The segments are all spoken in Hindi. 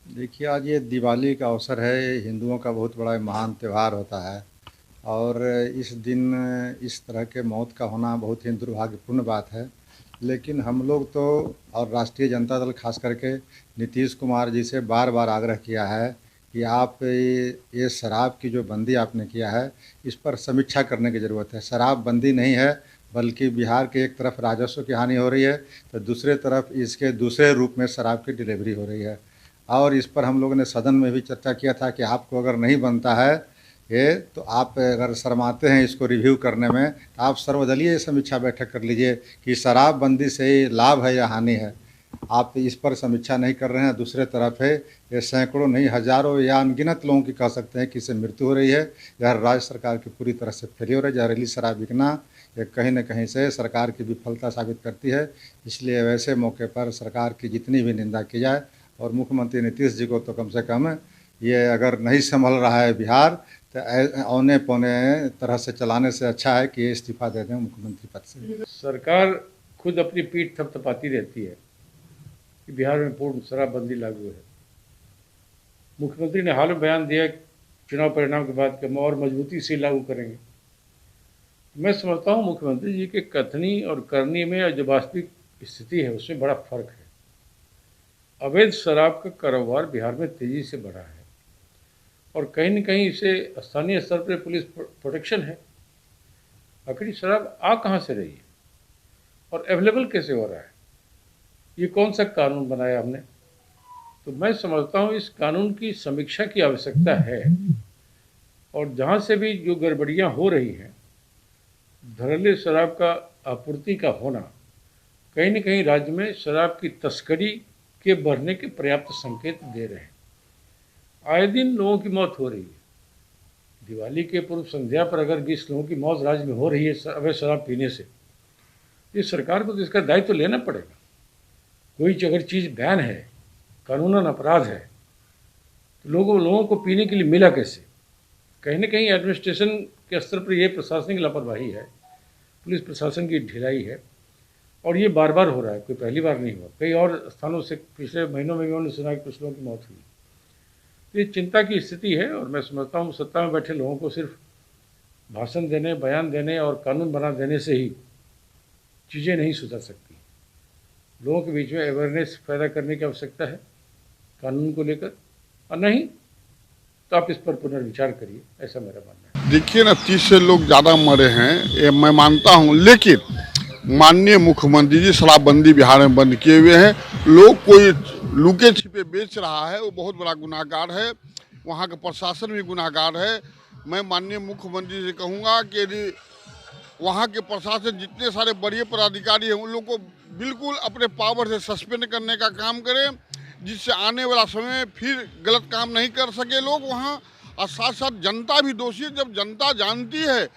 देखिए, आज ये दिवाली का अवसर है, हिंदुओं का बहुत बड़ा महान त्यौहार होता है और इस दिन इस तरह के मौत का होना बहुत ही दुर्भाग्यपूर्ण बात है। लेकिन हम लोग तो और राष्ट्रीय जनता दल खास करके नीतीश कुमार जी से बार-बार आग्रह किया है कि आप ये शराब की जो बंदी आपने किया है, इस पर समीक्षा करने की ज़रूरत है। शराब बंदी नहीं है, बल्कि बिहार के एक तरफ राजस्व की हानि हो रही है, तो दूसरे तरफ इसके दूसरे रूप में शराब की डिलीवरी हो रही है। और इस पर हम लोगों ने सदन में भी चर्चा किया था कि आपको अगर नहीं बनता है ये, तो आप अगर शर्माते हैं इसको रिव्यू करने में, तो आप सर्वदलीय समीक्षा बैठक कर लीजिए कि शराबबंदी से लाभ है या हानि है। आप इस पर समीक्षा नहीं कर रहे हैं। दूसरे तरफ है, ये सैकड़ों नहीं हज़ारों या अनगिनत लोगों की कह सकते हैं कि इससे मृत्यु हो रही है। यह राज्य सरकार की पूरी तरह से फेल्योर है। जहरीली शराब बिकना ये कहीं न कहीं से सरकार की विफलता साबित करती है। इसलिए वैसे मौके पर सरकार की जितनी भी निंदा की जाए, और मुख्यमंत्री नीतीश जी को तो कम से कम ये अगर नहीं संभल रहा है बिहार, तो औने पौने तरह से चलाने से अच्छा है कि ये इस्तीफा दे दें मुख्यमंत्री पद से। सरकार खुद अपनी पीठ थपथपाती रहती है कि बिहार में पूर्ण शराबबंदी लागू है। मुख्यमंत्री ने हाल में बयान दिया कि चुनाव परिणाम के बाद कि हम और मजबूती से लागू करेंगे। मैं समझता हूँ मुख्यमंत्री जी के कथनी और करनी में और जो वास्तविक स्थिति है उसमें बड़ा फर्क है। अवैध शराब का कारोबार बिहार में तेजी से बढ़ा है और कहीं न कहीं इसे स्थानीय स्तर पर पुलिस प्रोटेक्शन है। आखिर शराब आ कहाँ से रही है और अवेलेबल कैसे हो रहा है? ये कौन सा कानून बनाया हमने? तो मैं समझता हूँ इस कानून की समीक्षा की आवश्यकता है और जहाँ से भी जो गड़बड़ियाँ हो रही हैं, धड़ल्ले शराब का आपूर्ति का होना कहीं न कहीं राज्य में शराब की तस्करी के बढ़ने के पर्याप्त संकेत दे रहे हैं। आए दिन लोगों की मौत हो रही है। दिवाली के पूर्व संध्या पर अगर 20 लोगों की मौत राज्य में हो रही है अवैध शराब पीने से, ये सरकार को तो इसका दायित्व तो लेना पड़ेगा। कोई अगर चीज़ बैन है, कानूनन अपराध है, तो लोगों को पीने के लिए मिला कैसे? कहीं न कहीं एडमिनिस्ट्रेशन के स्तर पर यह प्रशासनिक लापरवाही है, पुलिस प्रशासन की ढिलाई है और ये बार-बार हो रहा है, कोई पहली बार नहीं हुआ। कई और स्थानों से पिछले महीनों में भी उन्होंने सुना कि कुछ लोगों की मौत हुई। तो ये चिंता की स्थिति है और मैं समझता हूँ सत्ता में बैठे लोगों को सिर्फ भाषण देने, बयान देने और कानून बना देने से ही चीज़ें नहीं सुधर सकती। लोगों के बीच में अवेयरनेस पैदा करने की आवश्यकता है कानून को लेकर, और नहीं तो आप इस पर पुनर्विचार करिए, ऐसा मेरा मानना है। देखिए ना, 30 से लोग ज़्यादा मरे हैं, ये मैं मानता हूँ, लेकिन माननीय मुख्यमंत्री जी शराबबंदी बिहार में बंद किए हुए हैं। लोग कोई लुके छिपे बेच रहा है, वो बहुत बड़ा गुनाहगार है। वहाँ का प्रशासन भी गुनाहगार है। मैं माननीय मुख्यमंत्री से कहूँगा कि यदि वहाँ के प्रशासन जितने सारे बड़े पदाधिकारी हैं उन लोग को बिल्कुल अपने पावर से सस्पेंड करने का काम करें, जिससे आने वाला समय में फिर गलत काम नहीं कर सके लोग वहाँ। और साथ साथ जनता भी दोषी है। जब जनता जानती है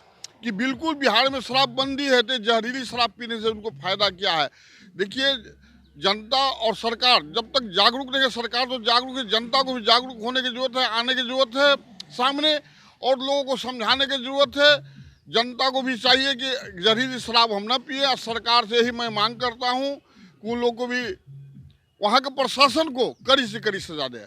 कि बिल्कुल बिहार में शराबबंदी है, तो जहरीली शराब पीने से उनको फायदा क्या है? देखिए, जनता और सरकार जब तक जागरूक नहीं है, सरकार तो जागरूक है, जनता को भी जागरूक होने की जरूरत है, आने की जरूरत है सामने, और लोगों को समझाने की जरूरत है। जनता को भी चाहिए कि जहरीली शराब हम ना पिए। और सरकार से ही मैं मांग करता हूँ कि उन लोगों को भी, वहाँ के प्रशासन को कड़ी से कड़ी सजा दे।